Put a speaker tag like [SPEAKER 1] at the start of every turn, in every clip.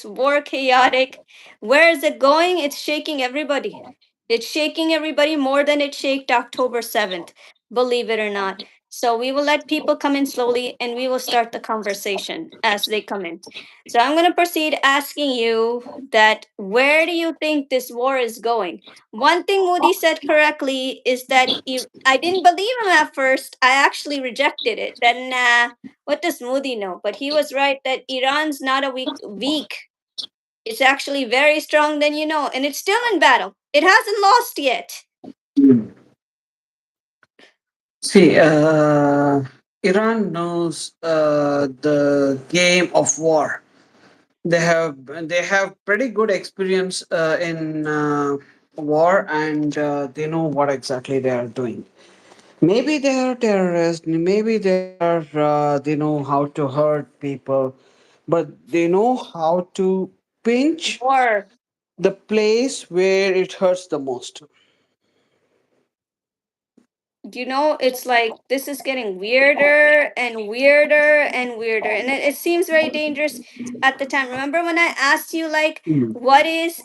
[SPEAKER 1] this war chaotic. Where is it going? It's shaking everybody. It's shaking everybody more than it shaked October 7th, believe it or not. So we will let people come in slowly and we will start the conversation as they come in. So I'm going to proceed asking you that where do you think this war is going? One thing Moody said correctly is that I didn't believe him at first. I actually rejected it. Then, what does Moody know? But he was right that Iran's not a weak. It's actually very strong than you know, and it's still in battle. It hasn't lost yet.
[SPEAKER 2] Mm. See, Iran knows the game of war. They have pretty good experience in war, and they know what exactly they are doing. Maybe they are terrorists. Maybe they know how to hurt people, but they know how to pinch
[SPEAKER 1] War.
[SPEAKER 2] the place where it hurts the most.
[SPEAKER 1] You know, it's like this is getting weirder and weirder and weirder, and it seems very dangerous at the time. Remember when I asked you, like,
[SPEAKER 2] Mm.
[SPEAKER 1] what is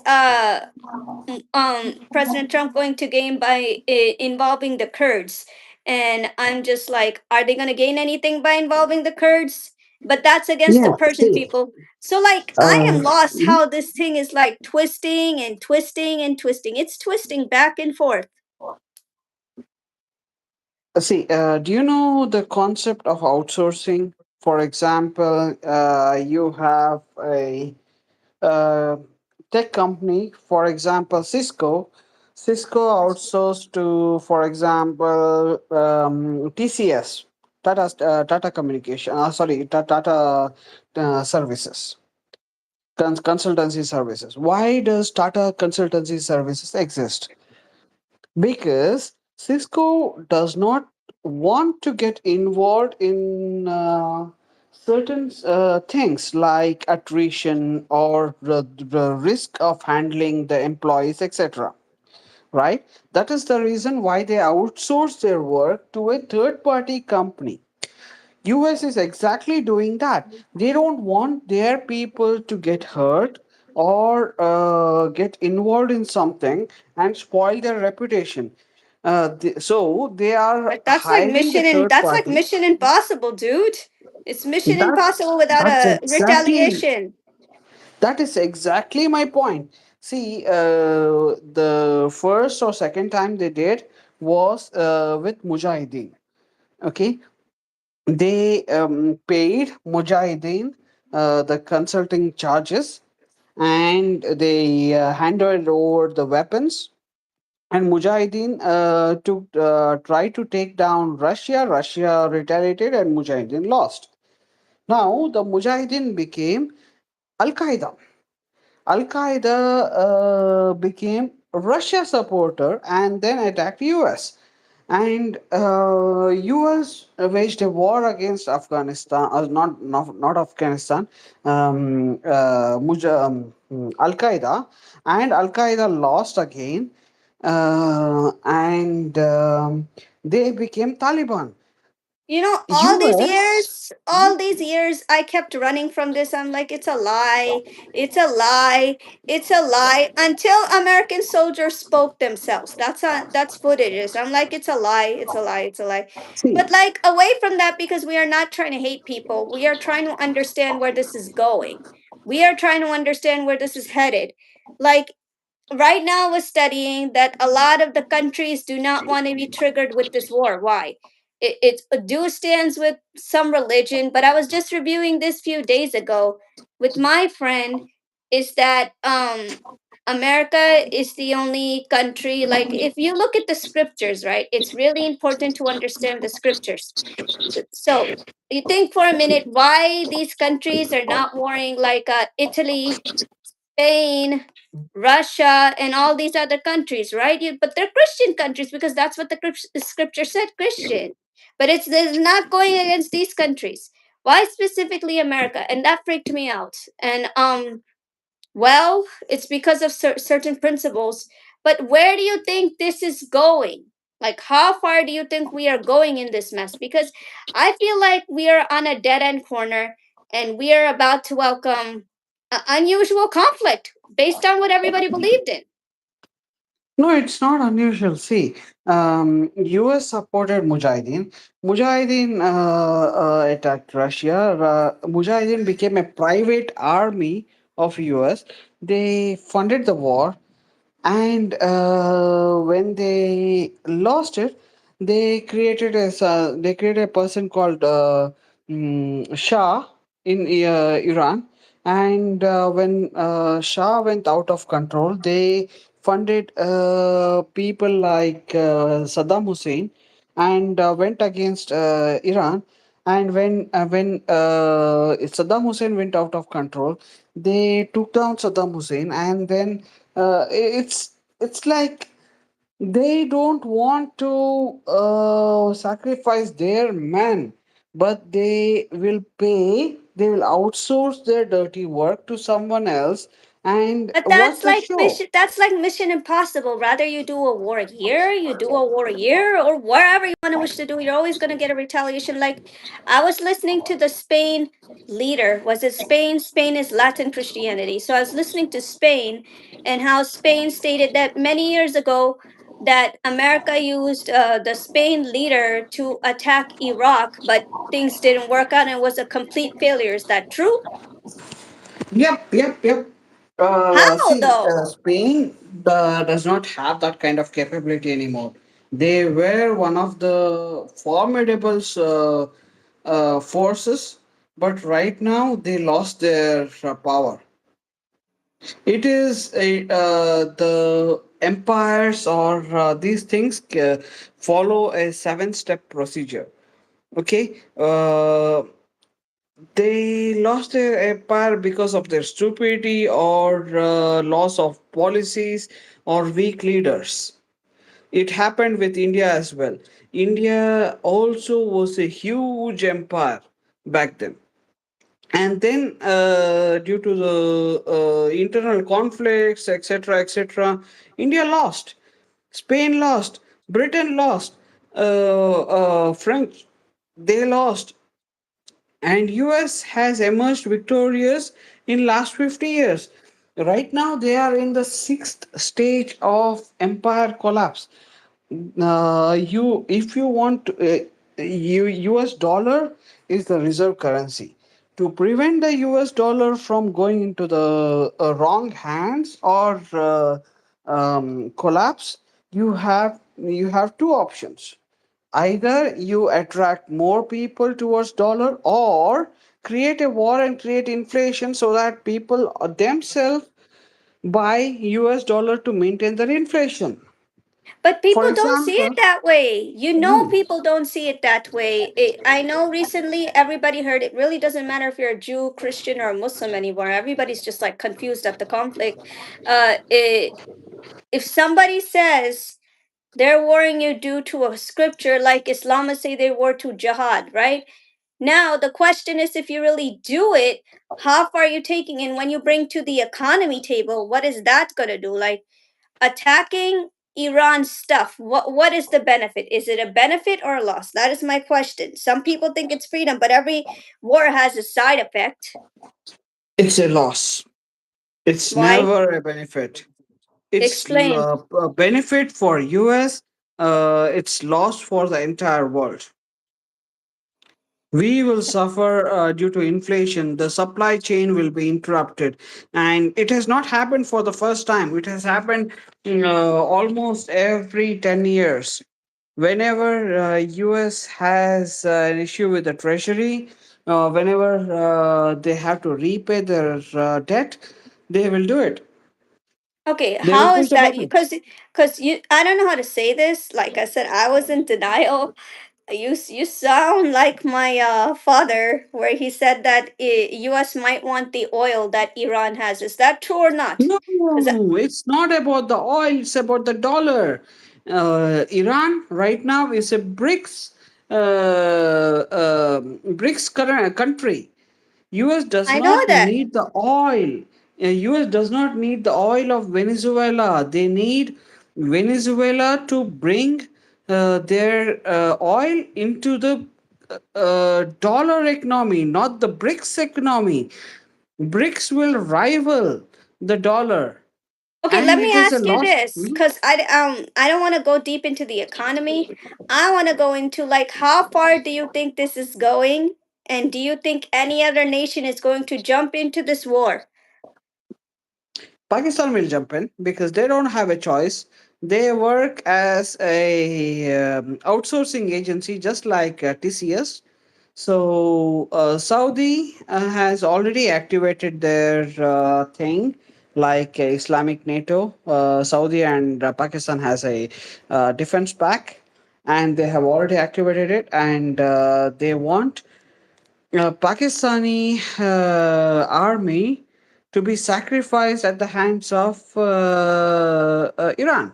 [SPEAKER 1] President Trump going to gain by involving the Kurds? And I'm just like, are they going to gain anything by involving the Kurds? But that's against the
[SPEAKER 2] Yeah.
[SPEAKER 1] Persian
[SPEAKER 2] See.
[SPEAKER 1] people. So like, I
[SPEAKER 2] Uh,
[SPEAKER 1] am lost how this thing is like twisting and twisting and twisting. It's twisting back and forth.
[SPEAKER 2] do you know the concept of outsourcing? For example, you have a uh, tech company, for example, Cisco. Cisco outsourced to, for example, TCS, Tata Communication. Sorry, Tata Services, consultancy services. Why does Tata Consultancy Services exist? Because Cisco does not want to get involved in certain things like attrition or the risk of handling the employees, etc. Right? That is the reason why they outsource their work to a third party company. US is exactly doing that. They don't want their people to get hurt or get involved in something and spoil their reputation. So they are
[SPEAKER 1] But
[SPEAKER 2] hiring a third
[SPEAKER 1] that's like
[SPEAKER 2] party.
[SPEAKER 1] Mission Impossible, dude. It's Mission
[SPEAKER 2] That's
[SPEAKER 1] Impossible without
[SPEAKER 2] that's
[SPEAKER 1] a
[SPEAKER 2] exactly
[SPEAKER 1] retaliation.
[SPEAKER 2] that is exactly my point. See, the first or second time they did was with Mujahideen. Okay, they paid Mujahideen the consulting charges, and they handed over the weapons. And Mujahideen tried to take down Russia. Russia retaliated, and Mujahideen lost. Now the Mujahideen became Al Qaeda. Al Qaeda became Russia supporter and then attacked US. And US waged a war against Afghanistan, not Afghanistan, Al Qaeda, and Al Qaeda lost again, and they became Taliban.
[SPEAKER 1] You know,
[SPEAKER 2] US.
[SPEAKER 1] all these years, I kept running from this. I'm like, it's a lie, it's a lie, it's a lie, until American soldiers spoke themselves. That's footages. I'm like, it's a lie, it's a lie, it's a lie.
[SPEAKER 2] See,
[SPEAKER 1] But like away from that, because we are not trying to hate people, we are trying to understand where this is going. We are trying to understand where this is headed. Like right now we're studying that a lot of the countries do not want to be triggered with this war. Why? It's a do stands with some religion, but I was just reviewing this few days ago with my friend, is that America is the only country, like if you look at the scriptures, right, it's really important to understand the scriptures. So you think for a minute why these countries are not warring, like Italy, Spain, Russia, and all these other countries, right? But they're Christian countries because that's what the scripture said, Christian. But it's not going against these countries. Why specifically America? And that freaked me out. And well, it's because of certain principles. But where do you think this is going? Like, how far do you think we are going in this mess? Because I feel like we are on a dead end corner and we are about to welcome. Unusual conflict based on what everybody believed in.
[SPEAKER 2] No, it's not unusual. See, US supported Mujahideen. Mujahideen attacked Russia. Mujahideen became a private army of US. They funded the war, and when they lost it, they created a person called Shah in Iran. And when Shah went out of control, they funded people like Saddam Hussein, and went against Iran. And when Saddam Hussein went out of control, they took down Saddam Hussein. And then it's like they don't want to sacrifice their man, but they will outsource their dirty work to someone else. And
[SPEAKER 1] But
[SPEAKER 2] what's the show?
[SPEAKER 1] That's like Mission Impossible. Rather you do a war here, you do a war here, or wherever you want to wish to do, you're always gonna get a retaliation. Like I was listening to the Spain leader. Was it Spain? Spain is Latin Christianity. So I was listening to Spain and how Spain stated that many years ago that America used the Spain leader to attack Iraq, but things didn't work out and it was a complete failure. Is that true?
[SPEAKER 2] Yep.
[SPEAKER 1] How
[SPEAKER 2] See,
[SPEAKER 1] though?
[SPEAKER 2] Spain does not have that kind of capability anymore. They were one of the formidable forces, but right now they lost their power. It is the empires or these things follow a seven-step procedure. Okay, they lost their empire because of their stupidity or loss of policies or weak leaders. It happened with India as well. India also was a huge empire back then. And then, due to the internal conflicts, etc., India lost, Spain lost, Britain lost, French, they lost, and US has emerged victorious in last 50 years. Right now they are in the sixth stage of empire collapse. You if you want to, US dollar is the reserve currency. To prevent the US dollar from going into the wrong hands or collapse, you have two options. Either you attract more people towards dollar, or create a war and create inflation so that people themselves buy US dollar to maintain their inflation.
[SPEAKER 1] But
[SPEAKER 2] For
[SPEAKER 1] people don't see it
[SPEAKER 2] example,
[SPEAKER 1] that way. You know,
[SPEAKER 2] hmm,
[SPEAKER 1] people don't see it that way. I know recently everybody heard it really doesn't matter if you're a Jew, Christian, or a Muslim anymore. Everybody's just like confused at the conflict. If somebody says they're warring you due to a scripture like Islamists say they war to jihad, right? Now, the question is if you really do it, how far are you taking? And when you bring to the economy table, what is that going to do? Like, attacking Iran's stuff, what is the benefit? Is it a benefit or a loss? That is my question. Some people think it's freedom, but every war has a side effect.
[SPEAKER 2] it's a loss. It's
[SPEAKER 1] Why?
[SPEAKER 2] never a benefit. It's
[SPEAKER 1] Explain.
[SPEAKER 2] a benefit for US. It's loss for the entire world. We will suffer due to inflation. The supply chain will be interrupted, and it has not happened for the first time. It has happened almost every 10 years. Whenever US has an issue with the treasury, whenever they have to repay their debt, they will do it.
[SPEAKER 1] Okay,
[SPEAKER 2] They will
[SPEAKER 1] how
[SPEAKER 2] push
[SPEAKER 1] is
[SPEAKER 2] the
[SPEAKER 1] that?
[SPEAKER 2] button.
[SPEAKER 1] Because you, I don't know how to say this. Like I said, I was in denial. You sound like my father, where he said that U.S. might want the oil that Iran has. Is that true or not? Because
[SPEAKER 2] No, it's not about the oil, it's about the dollar. Iran right now is a country. US does
[SPEAKER 1] I know
[SPEAKER 2] not
[SPEAKER 1] that.
[SPEAKER 2] need the oil. US does not need the oil of Venezuela. They need Venezuela to bring their oil into the dollar economy, not the BRICS economy. BRICS will rival the dollar,
[SPEAKER 1] Okay, let
[SPEAKER 2] and
[SPEAKER 1] me
[SPEAKER 2] it is a
[SPEAKER 1] ask you
[SPEAKER 2] loss.
[SPEAKER 1] this, because I don't want to go deep into the economy. I want to go into like how far do you think this is going, and do you think any other nation is going to jump into this war?
[SPEAKER 2] Pakistan will jump in because they don't have a choice. They work as a outsourcing agency, just like TCS. So Saudi has already activated their thing, like Islamic NATO. Saudi and Pakistan has a defense pack, and they have already activated it, and they want Pakistani army to be sacrificed at the hands of Iran.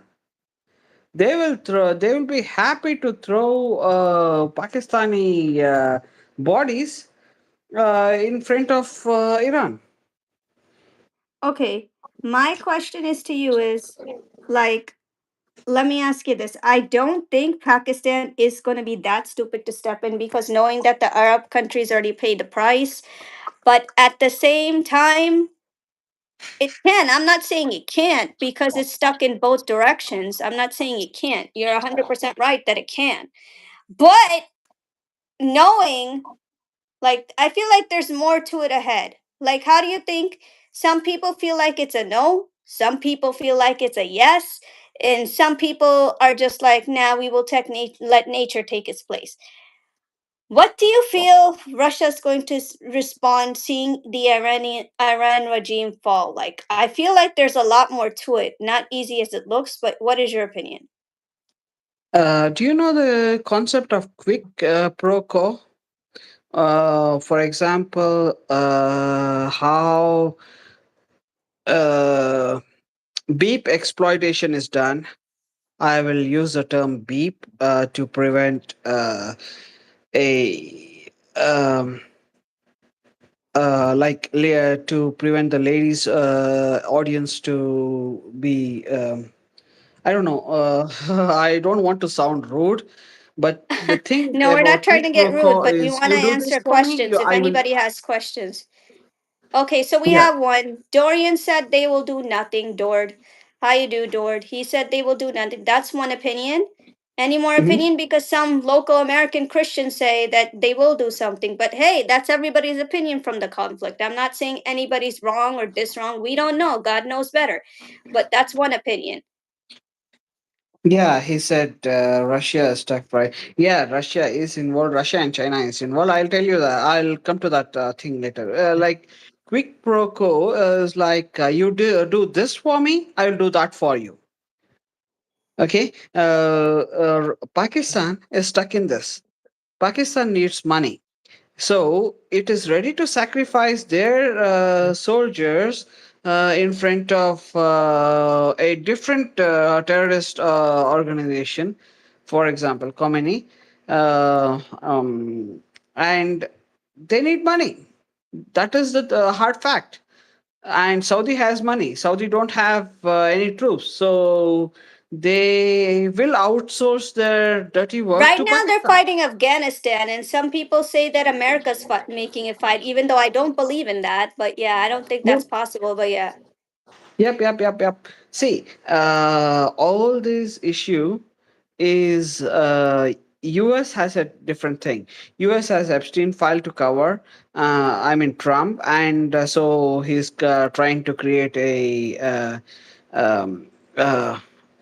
[SPEAKER 2] They will throw. They will be happy to throw Pakistani bodies in front of Iran.
[SPEAKER 1] Okay, my question is to you is like, let me ask you this. I don't think Pakistan is going to be that stupid to step in, because knowing that the Arab countries already paid the price, but at the same time, it can. I'm not saying it can't because it's stuck in both directions. I'm not saying it can't. You're 100% right that it can. But knowing, like, I feel like there's more to it ahead. Like, how do you think some people feel like it's a no? Some people feel like it's a yes. And some people are just like, nah, we will let nature take its place. What do you feel Russia's going to respond seeing the Iran regime fall? Like, I feel like there's a lot more to it. Not easy as it looks, but what is your opinion?
[SPEAKER 2] Do you know the concept of quick pro quo? For example, how uh, beep exploitation is done. I will use the term beep to prevent a to prevent the ladies audience to be I don't know. I don't want to sound rude, but the thing
[SPEAKER 1] No, we're not
[SPEAKER 2] about
[SPEAKER 1] trying
[SPEAKER 2] quick
[SPEAKER 1] to get
[SPEAKER 2] pro
[SPEAKER 1] rude,
[SPEAKER 2] quo
[SPEAKER 1] but we
[SPEAKER 2] is
[SPEAKER 1] want to
[SPEAKER 2] you do this
[SPEAKER 1] answer
[SPEAKER 2] for me,
[SPEAKER 1] questions if
[SPEAKER 2] I will.
[SPEAKER 1] anybody has questions. Okay, so we
[SPEAKER 2] Yeah.
[SPEAKER 1] have one. Dorian said they will do nothing. Dord. How you do, Dord? He said they will do nothing. That's one opinion. Any more
[SPEAKER 2] Mhm.
[SPEAKER 1] opinion? Because some local American Christians say that they will do something. But hey, that's everybody's opinion from the conflict. I'm not saying anybody's wrong or this wrong. We don't know. God knows better. But that's one opinion.
[SPEAKER 2] Yeah, he said Russia is stuck, right? Yeah, Russia is involved. Russia and China is involved. I'll tell you that. I'll come to that thing later. Like quick pro quo is like you do this for me, I'll do that for you. Okay. Pakistan is stuck in this. Pakistan needs money. So it is ready to sacrifice their soldiers in front of a different terrorist organization, for example, Khomeini, uh, um, and they need money. That is the hard fact. And Saudi has money. Saudi don't have any troops, so they will outsource their dirty work
[SPEAKER 1] Right
[SPEAKER 2] to
[SPEAKER 1] now, they're
[SPEAKER 2] Pakistan.
[SPEAKER 1] fighting Afghanistan, and some people say that America's making a fight, even though I don't believe in that. But yeah, I don't think that's possible. But yeah.
[SPEAKER 2] Yep. See, all this issue is US has a different thing. US has Epstein file to cover. I mean Trump, and so he's trying to create a um,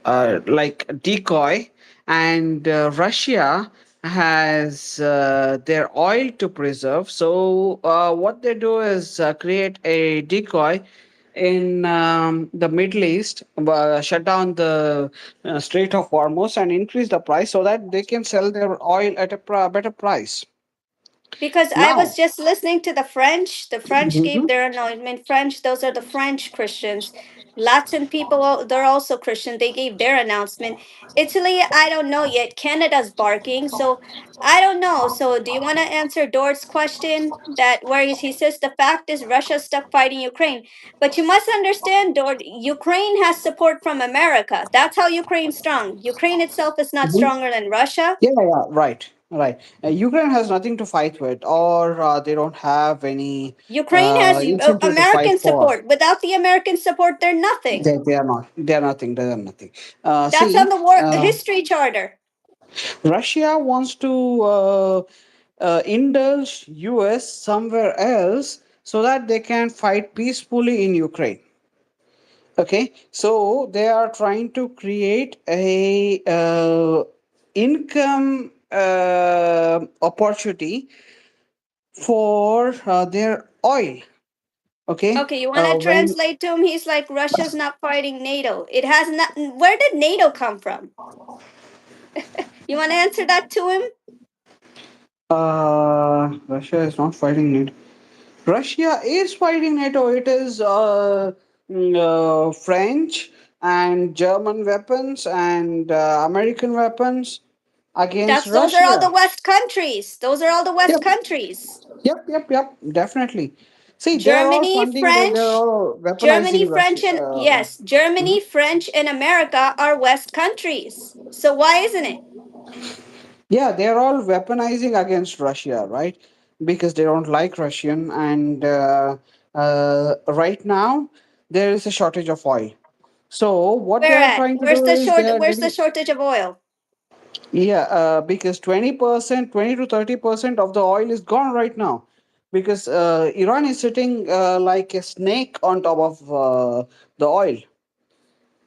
[SPEAKER 2] uh, like decoy, and Russia has their oil to preserve. So what they do is create a decoy in the Middle East, shut down the Strait of Hormuz and increase the price so that they can sell their oil at a better price.
[SPEAKER 1] Because I was
[SPEAKER 2] Now,
[SPEAKER 1] just listening to the French. The French gave
[SPEAKER 2] Mhm.
[SPEAKER 1] their announcement. French, those are the French Christians. Latin people, they're also Christian. They gave their announcement. Italy, I don't know yet. Canada's barking. So I don't know. So do you want to answer Dort's question? That where he says the fact is Russia stuck fighting Ukraine. But you must understand, Dort, Ukraine has support from America. That's how Ukraine's strong. Ukraine itself is not
[SPEAKER 2] Mhm.
[SPEAKER 1] stronger than Russia.
[SPEAKER 2] Yeah, right. Right. Ukraine has nothing to fight with, or they don't have any
[SPEAKER 1] Ukraine has
[SPEAKER 2] incentive to fight
[SPEAKER 1] American
[SPEAKER 2] for.
[SPEAKER 1] support. Without the American support, they're nothing.
[SPEAKER 2] They are not. They are nothing. They are nothing.
[SPEAKER 1] That's on
[SPEAKER 2] See,
[SPEAKER 1] the war history charter.
[SPEAKER 2] Russia wants to indulge US somewhere else so that they can fight peacefully in Ukraine. Okay, so they are trying to create a income opportunity for their oil. Okay,
[SPEAKER 1] Okay, you want to
[SPEAKER 2] when
[SPEAKER 1] translate to him? He's like, Russia's not fighting NATO. It has not. Where did NATO come from? You want to answer that to him?
[SPEAKER 2] Russia is not fighting NATO. Russia is fighting NATO. It is French and German weapons and American weapons against
[SPEAKER 1] Those are all
[SPEAKER 2] Russia.
[SPEAKER 1] the West countries. Those are all the West
[SPEAKER 2] Yep,
[SPEAKER 1] countries.
[SPEAKER 2] yep, definitely. See, they're all
[SPEAKER 1] Germany,
[SPEAKER 2] funding, they're
[SPEAKER 1] French,
[SPEAKER 2] all
[SPEAKER 1] Germany,
[SPEAKER 2] weaponizing Russia.
[SPEAKER 1] French, and yes, Germany,
[SPEAKER 2] Mhm.
[SPEAKER 1] French, and America are West countries. So why isn't it?
[SPEAKER 2] Yeah, they're all weaponizing against Russia, right? Because they don't like Russian, and right now there is a shortage of oil. So what they
[SPEAKER 1] Where
[SPEAKER 2] are
[SPEAKER 1] at?
[SPEAKER 2] trying to do is they are
[SPEAKER 1] Where's the
[SPEAKER 2] getting,
[SPEAKER 1] shortage of oil?
[SPEAKER 2] yeah, because 20%, 20 to 30% of the oil is gone right now, because Iran is sitting like a snake on top of the oil.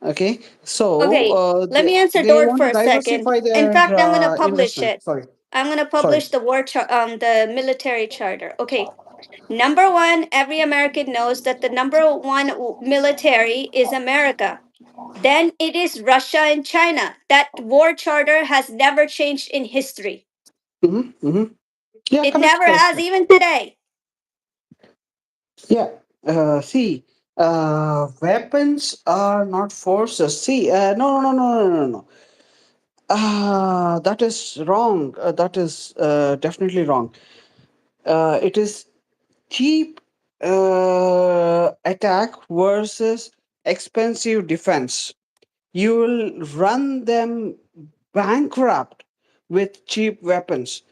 [SPEAKER 2] Okay, so
[SPEAKER 1] Okay, let me answer
[SPEAKER 2] they
[SPEAKER 1] Dort
[SPEAKER 2] want
[SPEAKER 1] for
[SPEAKER 2] to
[SPEAKER 1] a second.
[SPEAKER 2] diversify
[SPEAKER 1] In
[SPEAKER 2] their
[SPEAKER 1] fact, I'm gonna publish
[SPEAKER 2] investment.
[SPEAKER 1] it.
[SPEAKER 2] Sorry,
[SPEAKER 1] I'm gonna
[SPEAKER 2] sorry.
[SPEAKER 1] publish the military charter. Okay, number one, every American knows that the number one military is America. Then it is Russia and China. That war charter has never changed in history.
[SPEAKER 2] Mm-hmm. Yeah,
[SPEAKER 1] It
[SPEAKER 2] correct,
[SPEAKER 1] never
[SPEAKER 2] correct,
[SPEAKER 1] has,
[SPEAKER 2] correct.
[SPEAKER 1] even today.
[SPEAKER 2] Yeah, see, weapons are not forces. See, no. That is wrong. That is definitely wrong. It is cheap attack versus expensive defense. You will run them bankrupt with cheap weapons.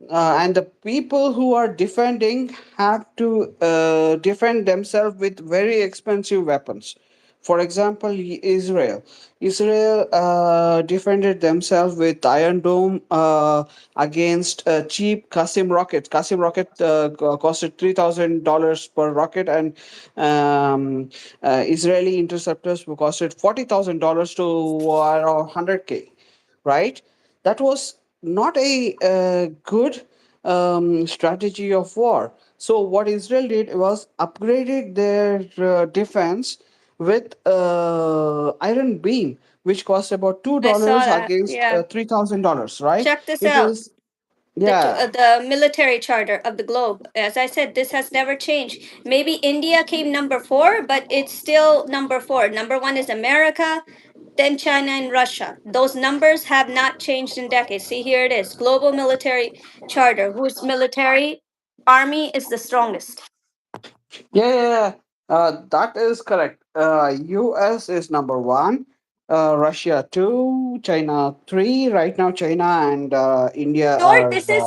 [SPEAKER 2] And the people who are defending have to defend themselves with very expensive weapons. For example, Israel. Israel defended themselves with Iron Dome against cheap Qasim rockets. Qasim rocket costed $3,000 per rocket, and Israeli interceptors costed $40,000 to around 100K, right? That was not a good strategy of war. So what Israel did was upgraded their defense with iron beam, which cost about two
[SPEAKER 1] I saw
[SPEAKER 2] dollars
[SPEAKER 1] that.
[SPEAKER 2] against
[SPEAKER 1] Yeah.
[SPEAKER 2] $3,000. Right?
[SPEAKER 1] Check this
[SPEAKER 2] It
[SPEAKER 1] out.
[SPEAKER 2] is, yeah,
[SPEAKER 1] The military charter of the globe. As I said, this has never changed. Maybe India came number four, but it's still number four. Number one is America, then China and Russia. Those numbers have not changed in decades. See, here it is: global military charter. Whose military army is the strongest?
[SPEAKER 2] yeah. That is correct. U.S. is number one. Russia two, China three. Right now, China and India
[SPEAKER 1] Short,
[SPEAKER 2] are
[SPEAKER 1] this is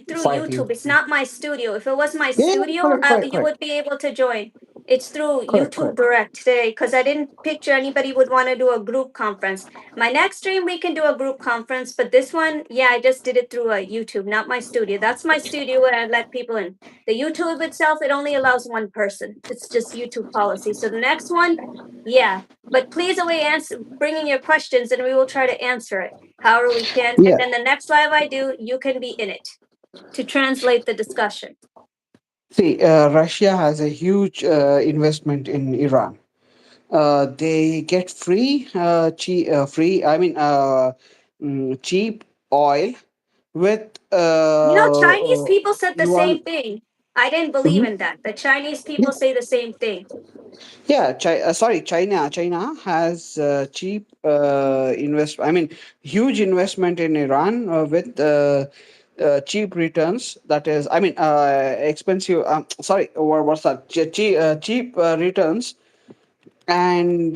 [SPEAKER 1] through
[SPEAKER 2] fighting.
[SPEAKER 1] YouTube. It's not my studio. If it was my
[SPEAKER 2] Yeah,
[SPEAKER 1] studio,
[SPEAKER 2] correct, correct,
[SPEAKER 1] you would
[SPEAKER 2] correct,
[SPEAKER 1] be able to join. It's through
[SPEAKER 2] correct,
[SPEAKER 1] YouTube
[SPEAKER 2] correct.
[SPEAKER 1] Direct today because I didn't picture anybody would want to do a group conference. My next stream we can do a group conference, but this one, yeah, I just did it through a YouTube, not my studio. That's my studio where I let people in. The YouTube itself, it only allows one person. It's just YouTube policy. So the next one, yeah. But please away answer bring in your questions and we will try to answer it however we can. And
[SPEAKER 2] Yeah.
[SPEAKER 1] then the next live I do, you can be in it to translate the discussion.
[SPEAKER 2] See, Russia has a huge investment in Iran. They get cheap oil with
[SPEAKER 1] Chinese people said the same
[SPEAKER 2] yuan.
[SPEAKER 1] thing. I didn't believe
[SPEAKER 2] Mhm.
[SPEAKER 1] in that. The Chinese
[SPEAKER 2] Yeah,
[SPEAKER 1] people say the same thing.
[SPEAKER 2] yeah. Sorry, China. China has cheap I mean, huge investment in Iran with cheap returns. That is, I mean, expensive. Sorry, what's that? Cheap returns, and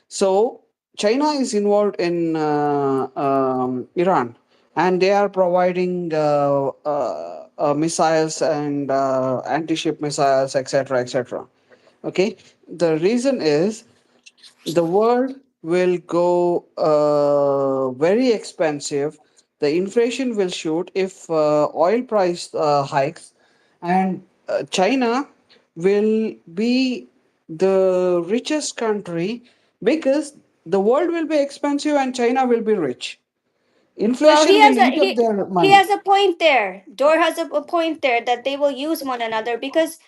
[SPEAKER 2] so China is involved in Iran, and they are providing missiles and anti-ship missiles, etc., etc. Okay, the reason is the world will go very expensive. The inflation will shoot if oil price hikes, and China will be the richest country because the world will be expensive and China will be rich.
[SPEAKER 1] Well,
[SPEAKER 2] Inflation will eat up
[SPEAKER 1] he
[SPEAKER 2] their
[SPEAKER 1] he
[SPEAKER 2] money.
[SPEAKER 1] has a point there. Dor has a point there that they will use one another because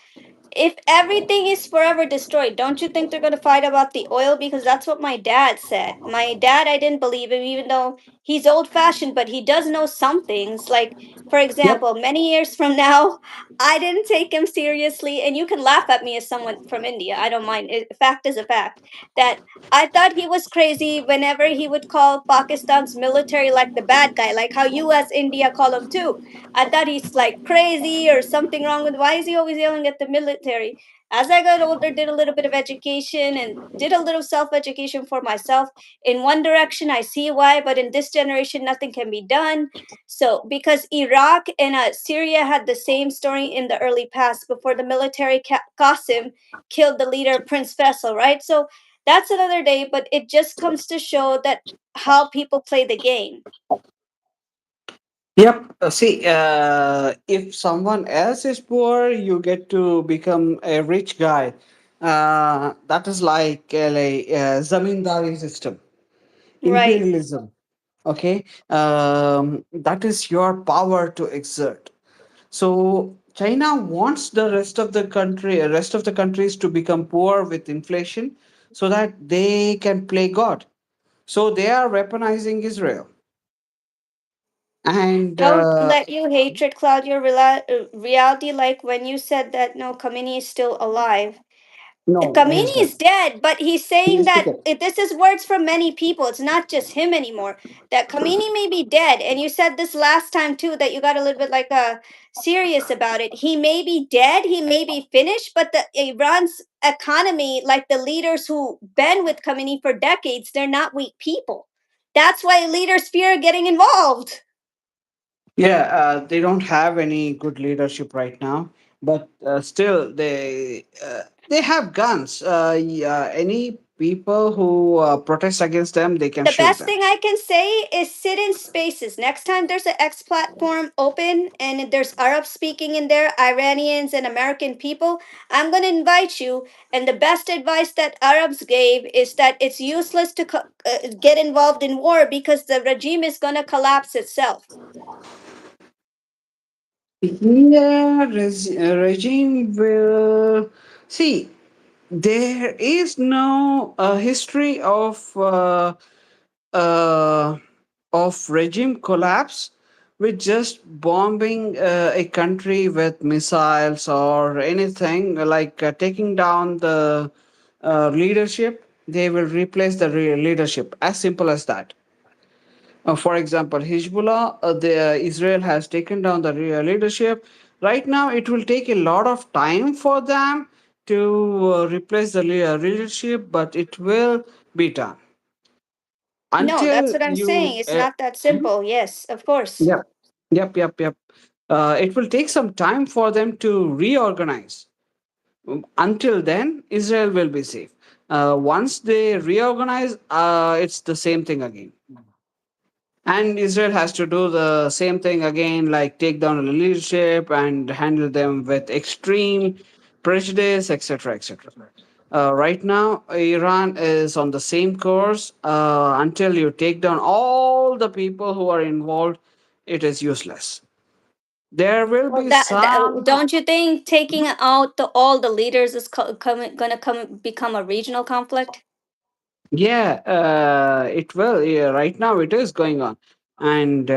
[SPEAKER 1] if everything is forever destroyed, don't you think they're going to fight about the oil? Because that's what my dad said. My dad, I didn't believe him, even though he's old fashioned, but he does know some things. Like, for
[SPEAKER 2] Yep.
[SPEAKER 1] example, many years from now, I didn't take him seriously. And you can laugh at me as someone from India. I don't mind. Fact is a fact. That I thought he was crazy whenever he would call Pakistan's military like the bad guy, like how US, India call him too. I thought he's like crazy or something wrong with why is he always yelling at the military? As I got older, did a little bit of education and did a little self education for myself. In one direction, I see why, but in this generation, nothing can be done. So, because Iraq and Syria had the same story in the early past before the military Qasim killed the leader, Prince Faisal, right? So, that's another day, but it just comes to show that how people play the game.
[SPEAKER 2] Yep. See, if someone else is poor, you get to become a rich guy. That is like zamindari system,
[SPEAKER 1] Right.
[SPEAKER 2] imperialism. Okay, that is your power to exert. So China wants the rest of the countries to become poor with inflation, so that they can play God. So they are weaponizing Israel, and
[SPEAKER 1] Don't let you hatred cloud your reality. Like when you said that no, Kamini is still alive.
[SPEAKER 2] no, he's
[SPEAKER 1] Kamini
[SPEAKER 2] dead.
[SPEAKER 1] is dead, but he's
[SPEAKER 2] He
[SPEAKER 1] saying
[SPEAKER 2] is
[SPEAKER 1] that
[SPEAKER 2] dead.
[SPEAKER 1] this is words from many people. It's not just him anymore. That Kamini may be dead, and you said this last time too. That you got a little bit like serious about it. He may be dead. He may be finished, but the Iran's economy, like the leaders who been with Kamini for decades, they're not weak people. That's why leaders fear getting involved.
[SPEAKER 2] Yeah, they don't have any good leadership right now, but still they have guns. Yeah, any people who protest against them, they can
[SPEAKER 1] The
[SPEAKER 2] shoot
[SPEAKER 1] best
[SPEAKER 2] them.
[SPEAKER 1] thing I can say is sit in spaces. Next time there's an X platform open and there's Arab speaking in there, Iranians and American people, I'm going to invite you. And the best advice that Arabs gave is that it's useless to get involved in war because the regime is going to collapse itself.
[SPEAKER 2] Yeah, regime will see. There is no history uh, of regime collapse with just bombing a country with missiles or anything like taking down the leadership. They will replace the leadership. As simple as that. For example, Hezbollah, Israel has taken down the leadership. Right now, it will take a lot of time for them to replace the leadership, but it will be done.
[SPEAKER 1] No, that's
[SPEAKER 2] Until
[SPEAKER 1] what I'm saying.
[SPEAKER 2] you,
[SPEAKER 1] It's not that
[SPEAKER 2] Mhm.
[SPEAKER 1] simple. Yes, of course.
[SPEAKER 2] Yep, yep. It will take some time for them to reorganize. Until then, Israel will be safe. Once they reorganize, it's the same thing again. And Israel has to do the same thing again, like take down the leadership and handle them with extreme prejudice, etc., etc. Right now, Iran is on the same course. Until you take down all the people who are involved, it is useless. There will
[SPEAKER 1] Well,
[SPEAKER 2] be some.
[SPEAKER 1] don't you think taking out all the leaders is going to become a regional conflict?
[SPEAKER 2] Yeah, it will. Yeah, right now, it is going on, and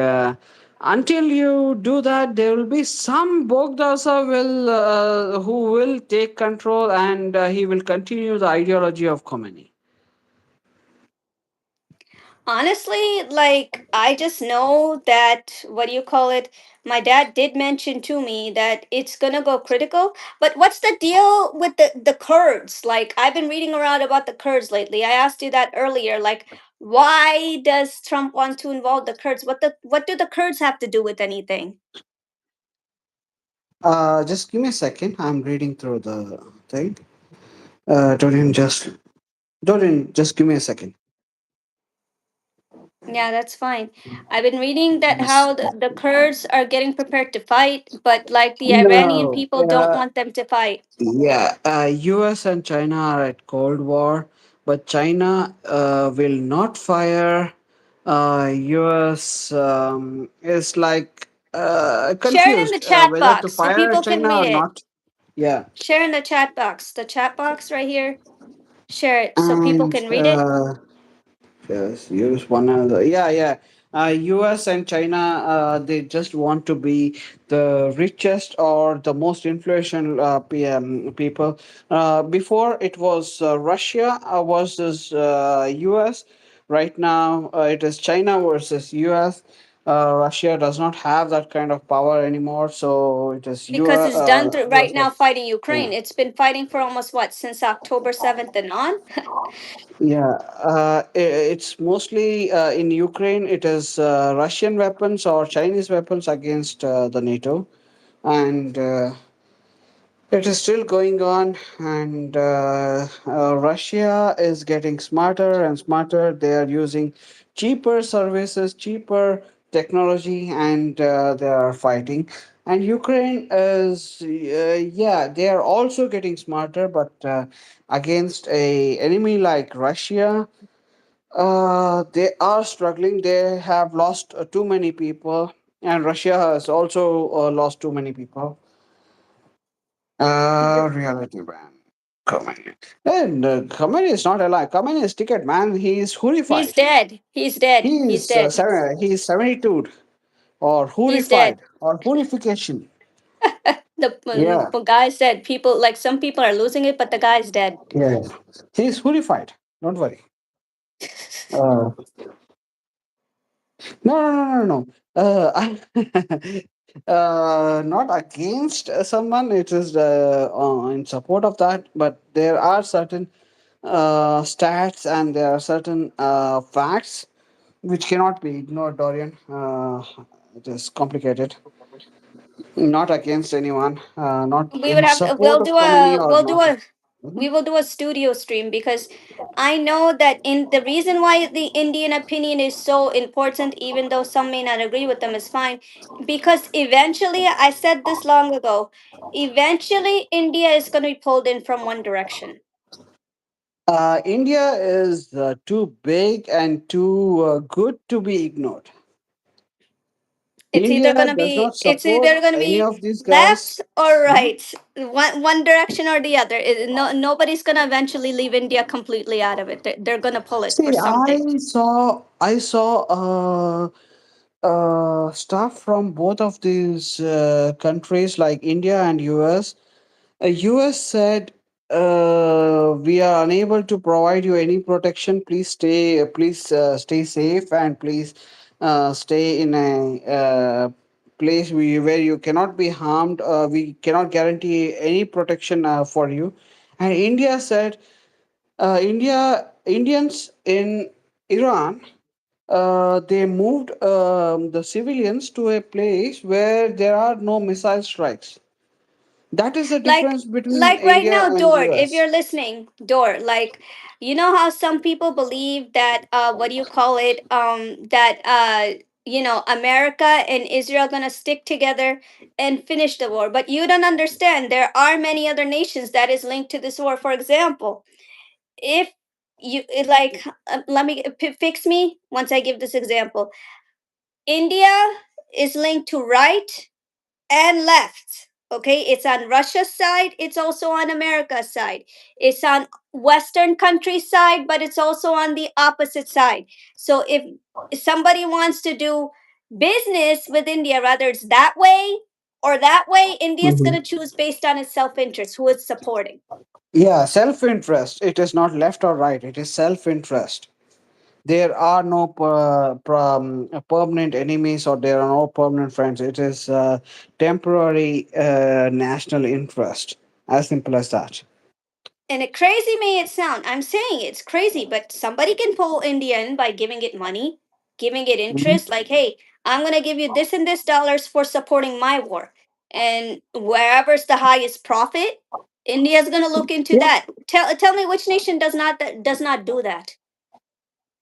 [SPEAKER 2] until you do that, there will be some Bogdasa will who will take control, and he will continue the ideology of Khomeini.
[SPEAKER 1] Honestly, like I just know that what do you call it? My dad did mention to me that it's gonna go critical. But what's the deal with the Kurds? Like I've been reading around about the Kurds lately. I asked you that earlier. Like Why does Trump want to involve the Kurds? What do the Kurds have to do with anything?
[SPEAKER 2] Just give me a second. I'm reading through the thing. Dorian, just give me a second.
[SPEAKER 1] Yeah, that's fine. I've been reading that
[SPEAKER 2] Yes.
[SPEAKER 1] how the Kurds are getting prepared to fight, but like the Iranian
[SPEAKER 2] No.
[SPEAKER 1] people don't want them to fight.
[SPEAKER 2] Yeah. U.S. and China are at Cold War, but China will not fire. U.S. Is like
[SPEAKER 1] Share it in the
[SPEAKER 2] confused
[SPEAKER 1] chat
[SPEAKER 2] whether to
[SPEAKER 1] box so
[SPEAKER 2] fire
[SPEAKER 1] people can
[SPEAKER 2] China
[SPEAKER 1] read
[SPEAKER 2] or
[SPEAKER 1] it.
[SPEAKER 2] not. Yeah.
[SPEAKER 1] Share in the chat box. The chat box right here. Share it so people
[SPEAKER 2] And
[SPEAKER 1] can read it.
[SPEAKER 2] yes, use one another. Yeah, yeah. U.S. and China, they just want to be the richest or the most influential people. Before it was Russia versus U.S. Right now, it is China versus U.S. Russia does not have that kind of power anymore, so it is
[SPEAKER 1] Because
[SPEAKER 2] U.S.
[SPEAKER 1] it's done through right now
[SPEAKER 2] versus.
[SPEAKER 1] fighting Ukraine. It's been fighting for almost what, since October 7th and on?
[SPEAKER 2] Yeah, it's mostly in Ukraine. It is Russian weapons or Chinese weapons against the NATO, and it is still going on. And Russia is getting smarter and smarter. They are using cheaper services, cheaper technology, and they are fighting. And Ukraine is, yeah, they are also getting smarter, but against a enemy like Russia, they are struggling. They have lost too many people, and Russia has also lost too many people. Reality man. Khamenei. And Khamenei is not alive. Khamenei is ticket man. He is
[SPEAKER 1] He's
[SPEAKER 2] horrified.
[SPEAKER 1] dead. He's dead. He's dead.
[SPEAKER 2] He is 72 or
[SPEAKER 1] He's dead.
[SPEAKER 2] horrified or horrification. Yeah,
[SPEAKER 1] The guy said people like some people are losing it, but the guy's dead.
[SPEAKER 2] yeah. He is horrified. Don't worry. Uh, No, no, no, no, no. Not against someone. It is in support of that. But there are certain stats and there are certain facts which cannot be ignored, Dorian. It is complicated. Not against anyone. Not
[SPEAKER 1] We would
[SPEAKER 2] in
[SPEAKER 1] have to,
[SPEAKER 2] support of Khomeini or not.
[SPEAKER 1] we
[SPEAKER 2] Mhm.
[SPEAKER 1] will do a studio stream because I know that in the reason why the Indian opinion is so important, even though some may not agree with them, is fine. Because eventually, I said this long ago, eventually India is going to be pulled in from one direction.
[SPEAKER 2] India is too big and too good to be ignored. India does not
[SPEAKER 1] It's
[SPEAKER 2] support
[SPEAKER 1] either gonna
[SPEAKER 2] any
[SPEAKER 1] be
[SPEAKER 2] of these guys.
[SPEAKER 1] left or
[SPEAKER 2] Mhm.
[SPEAKER 1] right, one direction or the other. No, nobody's gonna eventually leave India completely out of it. They're gonna pull it for
[SPEAKER 2] See,
[SPEAKER 1] something.
[SPEAKER 2] I saw stuff from both of these countries, like India and US. US said, "We are unable to provide you any protection. Please stay safe, and please stay in a place where you cannot be harmed. We cannot guarantee any protection for you." And India said, Indians in Iran, they moved the civilians to a place where there are no missile strikes. That is the
[SPEAKER 1] like
[SPEAKER 2] difference between
[SPEAKER 1] like right
[SPEAKER 2] India
[SPEAKER 1] now,
[SPEAKER 2] and
[SPEAKER 1] Dor, if
[SPEAKER 2] US.
[SPEAKER 1] you're listening, Dor, like, you know how some people believe that what do you call it, that America and Israel gonna stick together and finish the war, but you don't understand there are many other nations that is linked to this war. For example, if like let me fix me once I give this example. India is linked to right and left. Okay, it's on Russia's side, it's also on America's side. It's on Western countries' side, but it's also on the opposite side. So if somebody wants to do business with India, whether it's that way or that way, India's going
[SPEAKER 2] Mhm.
[SPEAKER 1] to choose based on its self interest, who it's supporting.
[SPEAKER 2] Yeah, self interest. It is not left or right, it is self interest. There are no permanent enemies or there are no permanent friends. It is temporary national interest. As simple as that.
[SPEAKER 1] And it crazy may it sound, I'm saying it's crazy, but somebody can pull India in by giving it money, giving it
[SPEAKER 2] Mhm.
[SPEAKER 1] interest. Like, hey, I'm gonna give you this and this dollars for supporting my war, and wherever's the highest profit, India's gonna look into
[SPEAKER 2] Yeah.
[SPEAKER 1] that. Tell me which nation does not do that.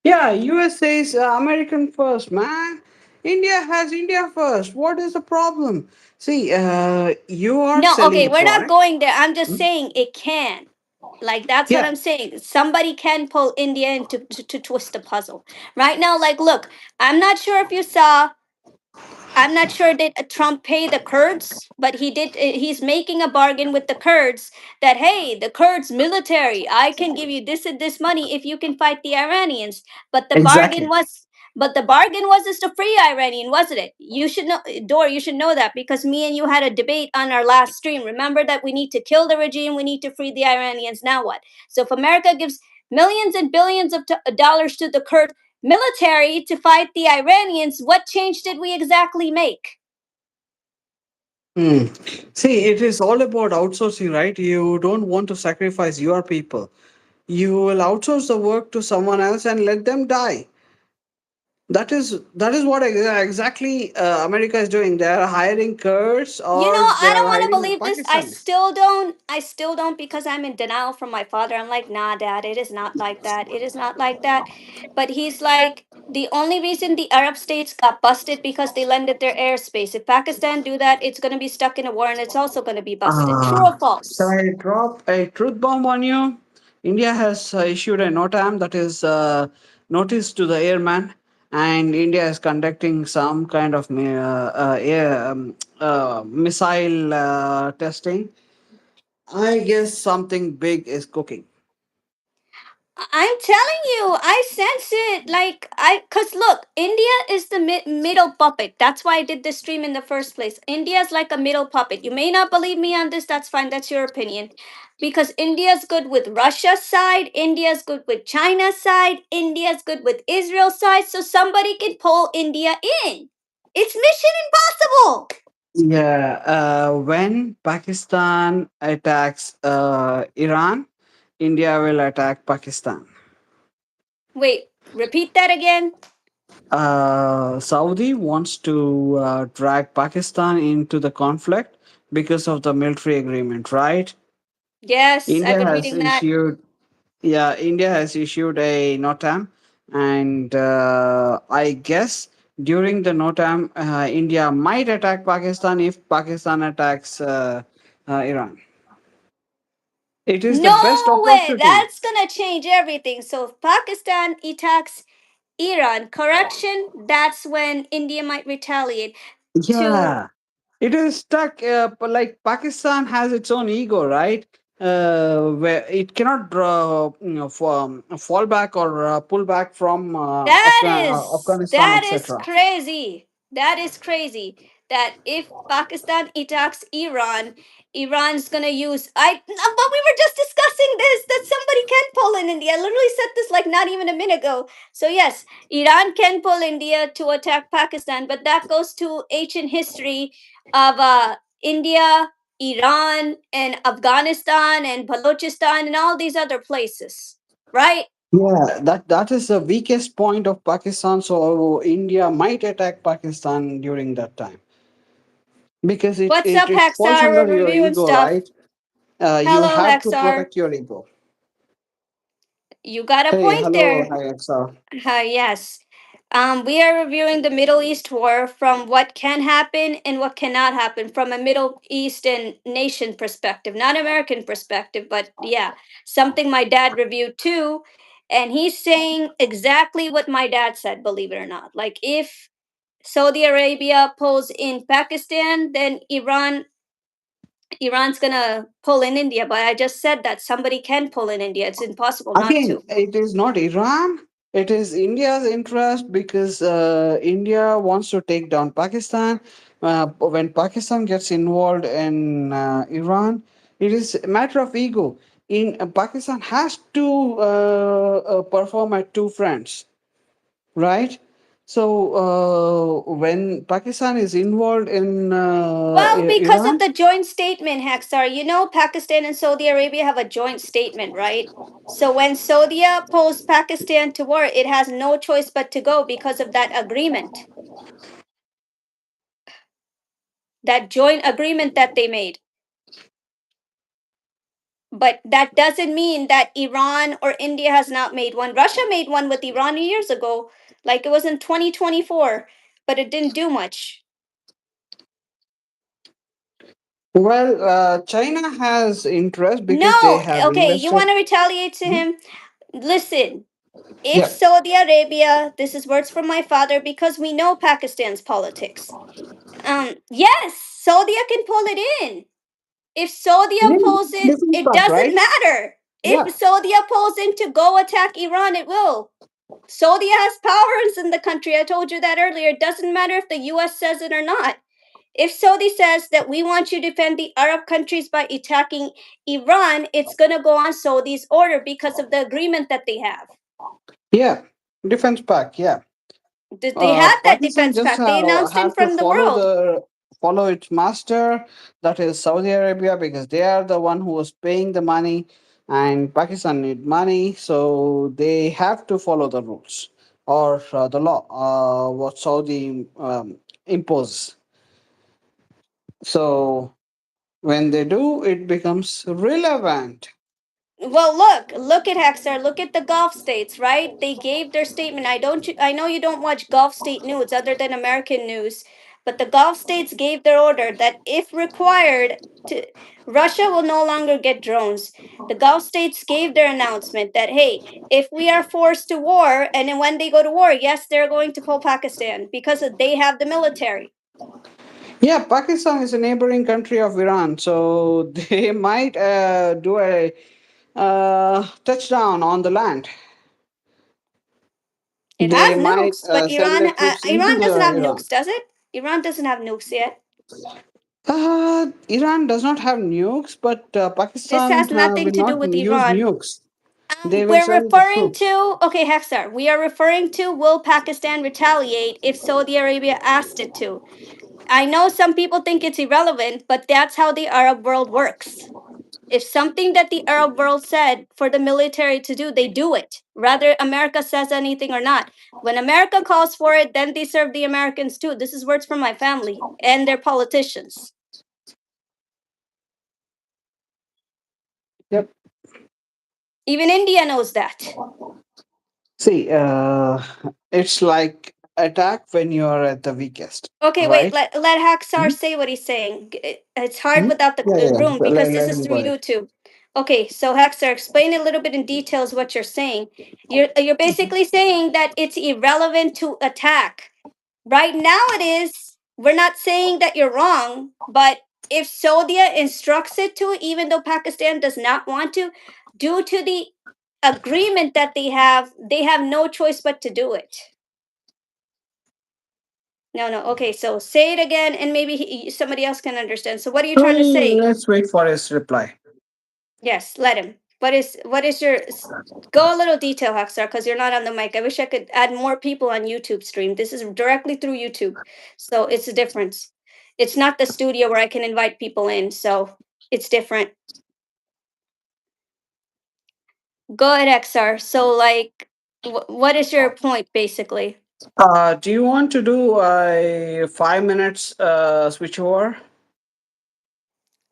[SPEAKER 2] Yeah, USA is American first, man. India has India first. What is the problem? See, you are
[SPEAKER 1] No,
[SPEAKER 2] selling
[SPEAKER 1] okay,
[SPEAKER 2] the
[SPEAKER 1] we're not
[SPEAKER 2] product.
[SPEAKER 1] going there. I'm just
[SPEAKER 2] Mm.
[SPEAKER 1] saying it can. Like that's what
[SPEAKER 2] Yeah,
[SPEAKER 1] I'm saying. Somebody can pull India into to twist the puzzle. Right now, like, look, I'm not sure if you saw, I'm not sure did Trump pay the Kurds, but he did. He's making a bargain with the Kurds that hey, the Kurds military, I can give you this and this money if you can fight the Iranians. But the bargain
[SPEAKER 2] exactly.
[SPEAKER 1] was, just to free Iranian, wasn't it? You should know, Dor. You should know that because me and you had a debate on our last stream. Remember that we need to kill the regime, we need to free the Iranians. Now what? So if America gives millions and billions of dollars to the Kurds military to fight the Iranians, what change did we exactly make?
[SPEAKER 2] Hmm. See, it is all about outsourcing, right? You don't want to sacrifice your people. You will outsource the work to someone else and let them die. That is what exactly America is doing. They are hiring Kurds
[SPEAKER 1] You know,
[SPEAKER 2] or they
[SPEAKER 1] I
[SPEAKER 2] are
[SPEAKER 1] don't want to
[SPEAKER 2] hiring
[SPEAKER 1] believe this.
[SPEAKER 2] Pakistanis.
[SPEAKER 1] I still don't because I'm in denial from my father. I'm like, nah, dad, it is not like that. It is not like that. But he's like, the only reason the Arab states got busted because they lended their airspace. If Pakistan do that, it's going to be stuck in a war and it's also going to be busted. True or
[SPEAKER 2] Shall
[SPEAKER 1] false?
[SPEAKER 2] I drop a truth bomb on you? India has issued a NOTAM, that is notice to the airman, and India is conducting some kind of missile testing. I guess something big is cooking.
[SPEAKER 1] I'm telling you, I sense it. Cause look, India is the middle puppet. That's why I did this stream in the first place. India is like a middle puppet. You may not believe me on this. That's fine. That's your opinion. Because India's good with Russia's side, India's good with China's side, India's good with Israel's side. So somebody can pull India in. It's mission impossible.
[SPEAKER 2] Yeah, when Pakistan attacks Iran, India will attack Pakistan.
[SPEAKER 1] Wait, repeat that again.
[SPEAKER 2] Saudi wants to drag Pakistan into the conflict because of the military agreement, right?
[SPEAKER 1] Yes, I've
[SPEAKER 2] India
[SPEAKER 1] been
[SPEAKER 2] has
[SPEAKER 1] reading that.
[SPEAKER 2] issued, yeah, India has issued a NOTAM, and I guess during the NOTAM, India might attack Pakistan if Pakistan attacks Iran. It is the best
[SPEAKER 1] No way.
[SPEAKER 2] opportunity.
[SPEAKER 1] That's gonna change everything. So if Pakistan attacks Iran, correction, that's when India might retaliate to.
[SPEAKER 2] Yeah, it is stuck. Like Pakistan has its own ego, right? Where it cannot fall back or pull back from Afghanistan,
[SPEAKER 1] That is
[SPEAKER 2] etc.
[SPEAKER 1] crazy. That is crazy. That if Pakistan attacks Iran, Iran's gonna use but we were just discussing this that somebody can pull in India. I literally said this like not even a minute ago. So yes, Iran can pull India to attack Pakistan, but that goes to ancient history of India, Iran, and Afghanistan and Balochistan and all these other places. Right?
[SPEAKER 2] Yeah, that is the weakest point of Pakistan. So India might attack Pakistan during that time because
[SPEAKER 1] What's up,
[SPEAKER 2] it falls
[SPEAKER 1] Hexar?
[SPEAKER 2] under
[SPEAKER 1] We're
[SPEAKER 2] your
[SPEAKER 1] reviewing
[SPEAKER 2] ego,
[SPEAKER 1] stuff.
[SPEAKER 2] right? You
[SPEAKER 1] Hello,
[SPEAKER 2] have to
[SPEAKER 1] Hexar.
[SPEAKER 2] protect your ego.
[SPEAKER 1] You got a
[SPEAKER 2] Hey,
[SPEAKER 1] point
[SPEAKER 2] hello,
[SPEAKER 1] there.
[SPEAKER 2] hi, Axel.
[SPEAKER 1] Yes. We are reviewing the Middle East war from what can happen and what cannot happen from a Middle Eastern nation perspective, not American perspective, but yeah, something my dad reviewed too. And he's saying exactly what my dad said, believe it or not. Like, if Saudi Arabia pulls in Pakistan, then Iran's gonna pull in India, but I just said that somebody can pull in India. It's impossible not
[SPEAKER 2] Again,
[SPEAKER 1] to.
[SPEAKER 2] it is not Iran. It is India's interest because India wants to take down Pakistan. When Pakistan gets involved in Iran, it is a matter of ego. In Pakistan has to perform at two fronts, right? So when Pakistan is involved in
[SPEAKER 1] Well, because of
[SPEAKER 2] Iran,
[SPEAKER 1] the joint statement, Haxar, you know, Pakistan and Saudi Arabia have a joint statement, right? So when Saudi opposed Pakistan to war, it has no choice but to go because of that agreement, that joint agreement that they made. But that doesn't mean that Iran or India has not made one. Russia made one with Iran years ago, like it was in 2024, but it didn't do much.
[SPEAKER 2] well, China has interest because they
[SPEAKER 1] No,
[SPEAKER 2] have
[SPEAKER 1] okay, you
[SPEAKER 2] invested.
[SPEAKER 1] want to retaliate to him? Listen, if
[SPEAKER 2] Yeah.
[SPEAKER 1] Saudi Arabia, this is words from my father because we know Pakistan's politics. Yes, Saudi can pull it in. If Saudi
[SPEAKER 2] Yeah,
[SPEAKER 1] pulls in,
[SPEAKER 2] different
[SPEAKER 1] it
[SPEAKER 2] part,
[SPEAKER 1] doesn't
[SPEAKER 2] right?
[SPEAKER 1] matter.
[SPEAKER 2] Yeah.
[SPEAKER 1] If Saudi pulls in to go attack Iran, it will. Saudi has powers in the country. I told you that earlier. It doesn't matter if the US says it or not. If Saudi says that we want you to defend the Arab countries by attacking Iran, it's going to go on Saudi's order because of the agreement that they have.
[SPEAKER 2] Yeah. Defense pack. Yeah.
[SPEAKER 1] They have that
[SPEAKER 2] Pakistan
[SPEAKER 1] defense
[SPEAKER 2] just
[SPEAKER 1] pact. They announced in
[SPEAKER 2] have to
[SPEAKER 1] front of the world.
[SPEAKER 2] follow its master, that is Saudi Arabia, because they are the one who was paying the money, and Pakistan need money, so they have to follow the rules or the law what Saudi imposes. So when they do, it becomes relevant.
[SPEAKER 1] Well, look at Hexar. Look at the Gulf states, right? They gave their statement. I know you don't watch Gulf state news other than American news, but the Gulf states gave their order that if required, to Russia will no longer get drones. The Gulf states gave their announcement that hey, if we are forced to war, and then when they go to war, yes, they're going to pull Pakistan because they have the military.
[SPEAKER 2] Yeah, Pakistan is a neighboring country of Iran, so they might do a touchdown on the land.
[SPEAKER 1] It
[SPEAKER 2] They
[SPEAKER 1] has
[SPEAKER 2] might
[SPEAKER 1] nukes, but
[SPEAKER 2] send their troops into
[SPEAKER 1] Iran doesn't have
[SPEAKER 2] Iran.
[SPEAKER 1] nukes, does it? Iran doesn't have nukes yet.
[SPEAKER 2] Iran does not have nukes, but
[SPEAKER 1] This
[SPEAKER 2] Pakistan
[SPEAKER 1] has nothing
[SPEAKER 2] will
[SPEAKER 1] to do
[SPEAKER 2] not
[SPEAKER 1] with
[SPEAKER 2] use
[SPEAKER 1] Iran.
[SPEAKER 2] nukes. They will
[SPEAKER 1] We're
[SPEAKER 2] send the
[SPEAKER 1] referring
[SPEAKER 2] troops.
[SPEAKER 1] to, okay, Hexar, we are referring to will Pakistan retaliate if Saudi Arabia asked it to? I know some people think it's irrelevant, but that's how the Arab world works. If something that the Arab world said for the military to do, they do it. Rather, America says anything or not. When America calls for it, then they serve the Americans too. This is words from my family and their politicians.
[SPEAKER 2] Yep.
[SPEAKER 1] Even India knows that.
[SPEAKER 2] See, it's like attack when you are at the weakest,
[SPEAKER 1] Okay, wait.
[SPEAKER 2] right?
[SPEAKER 1] Let Haxar
[SPEAKER 2] Hmm?
[SPEAKER 1] say what he's saying. It's hard
[SPEAKER 2] Hmm?
[SPEAKER 1] without the
[SPEAKER 2] Yeah, yeah.
[SPEAKER 1] room because this
[SPEAKER 2] Let
[SPEAKER 1] is
[SPEAKER 2] him
[SPEAKER 1] through
[SPEAKER 2] go ahead.
[SPEAKER 1] YouTube. Okay, so Haxar, explain a little bit in details what you're saying. You're basically saying that it's irrelevant to attack. Right now, it is. We're not saying that you're wrong, but if Saudi instructs it to, even though Pakistan does not want to, due to the agreement that they have no choice but to do it. No, no. Okay, so say it again, and maybe somebody else can understand. So, what are you trying to
[SPEAKER 2] Well,
[SPEAKER 1] say?
[SPEAKER 2] let's wait for his reply.
[SPEAKER 1] Yes, let him. What is your go a little detail, Haksar, because you're not on the mic. I wish I could add more people on YouTube stream. This is directly through YouTube, so it's a difference. It's not the studio where I can invite people in, so it's different. Go ahead, XR. So, like, what is your point, basically?
[SPEAKER 2] Do you want to do a 5 minutes switch over?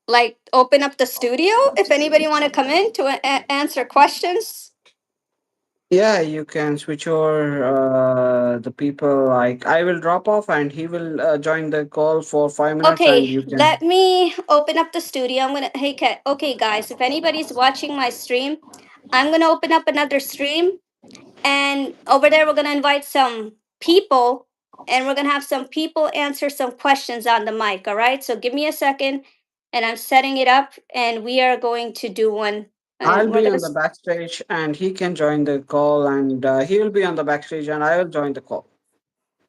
[SPEAKER 1] Like, open up the studio if anybody want to come in to answer questions.
[SPEAKER 2] Yeah, you can switch over the people. Like I will drop off, and he will join the call for 5 minutes, and
[SPEAKER 1] Okay,
[SPEAKER 2] you can.
[SPEAKER 1] let me open up the studio. I'm gonna, hey, okay, guys, if anybody's watching my stream, I'm gonna open up another stream, and over there, we're gonna invite some people, and we're gonna have some people answer some questions on the mic. All right, so give me a second, and I'm setting it up, and we are going to do one,
[SPEAKER 2] I'll
[SPEAKER 1] and we're
[SPEAKER 2] be
[SPEAKER 1] gonna,
[SPEAKER 2] on the backstage, and he can join the call, and he will be on the backstage, and I will join the call,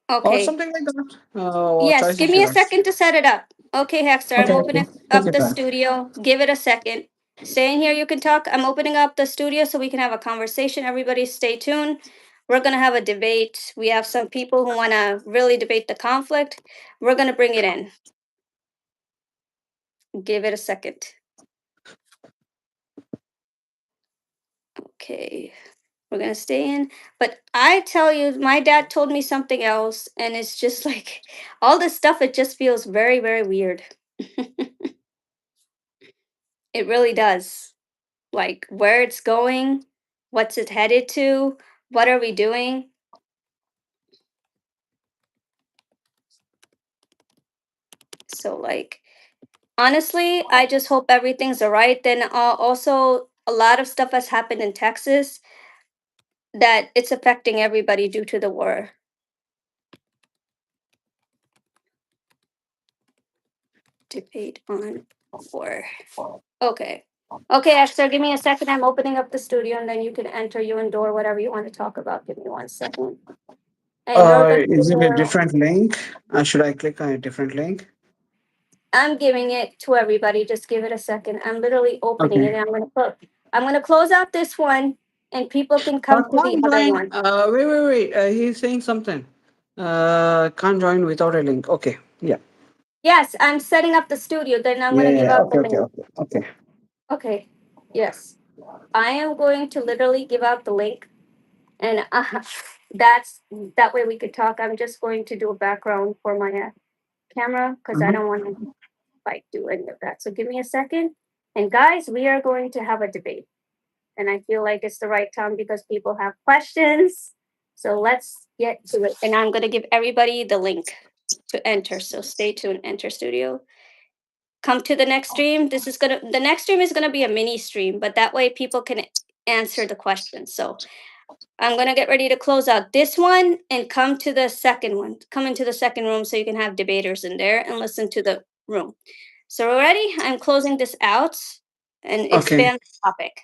[SPEAKER 2] or
[SPEAKER 1] okay.
[SPEAKER 2] something like that. What
[SPEAKER 1] Yes,
[SPEAKER 2] choice
[SPEAKER 1] give
[SPEAKER 2] is
[SPEAKER 1] me a
[SPEAKER 2] yours?
[SPEAKER 1] second to set it up. Okay, Hexter, I'm
[SPEAKER 2] Okay, okay.
[SPEAKER 1] opening
[SPEAKER 2] Take
[SPEAKER 1] up
[SPEAKER 2] your
[SPEAKER 1] the
[SPEAKER 2] time.
[SPEAKER 1] studio. Give it a second. Stay in here, you can talk. I'm opening up the studio so we can have a conversation. Everybody stay tuned. We're going to have a debate. We have some people who want to really debate the conflict. We're going to bring it in. Give it a second. Okay. We're going to stay in. But I tell you, my dad told me something else. And it's just like all this stuff, it just feels very, very weird. It really does. Like where it's going, what's it headed to, what are we doing? So, like, honestly, I just hope everything's all right. Then also, a lot of stuff has happened in Texas that it's affecting everybody due to the war. Debate on war. Okay. Okay, Esther, give me a second. I'm opening up the studio and then you can enter, you endure whatever you want to talk about. Give me 1 second. I know that
[SPEAKER 2] Is it a different link? Should I click on a different link?
[SPEAKER 1] I'm giving it to everybody. Just give it a second. I'm literally opening it
[SPEAKER 2] Okay.
[SPEAKER 1] and I'm gonna close out this one and people can come to the
[SPEAKER 2] Can't
[SPEAKER 1] other
[SPEAKER 2] join.
[SPEAKER 1] one.
[SPEAKER 2] Wait. He's saying something. Can't join without a link. Okay. Yeah.
[SPEAKER 1] Yes, I'm setting up the studio. Then I'm
[SPEAKER 2] Yeah.
[SPEAKER 1] gonna give
[SPEAKER 2] Yeah.
[SPEAKER 1] out the
[SPEAKER 2] Okay. Okay.
[SPEAKER 1] link.
[SPEAKER 2] Okay. Okay.
[SPEAKER 1] Okay. Yes. I am going to literally give out the link and that's that way we could talk. I'm just going to do a background for my camera because I
[SPEAKER 2] Mhm.
[SPEAKER 1] don't want to like do any of that. So give me a second. And guys, we are going to have a debate. And I feel like it's the right time because people have questions. So let's get to it. And I'm going to give everybody the link to enter. So stay tuned, enter studio. Come to the next stream. The next stream is gonna be a mini stream, but that way people can answer the questions. So I'm gonna get ready to close out this one and come to the second one. Come into the second room so you can have debaters in there and listen to the room. So already I'm closing this out and
[SPEAKER 2] Okay.
[SPEAKER 1] expand the topic.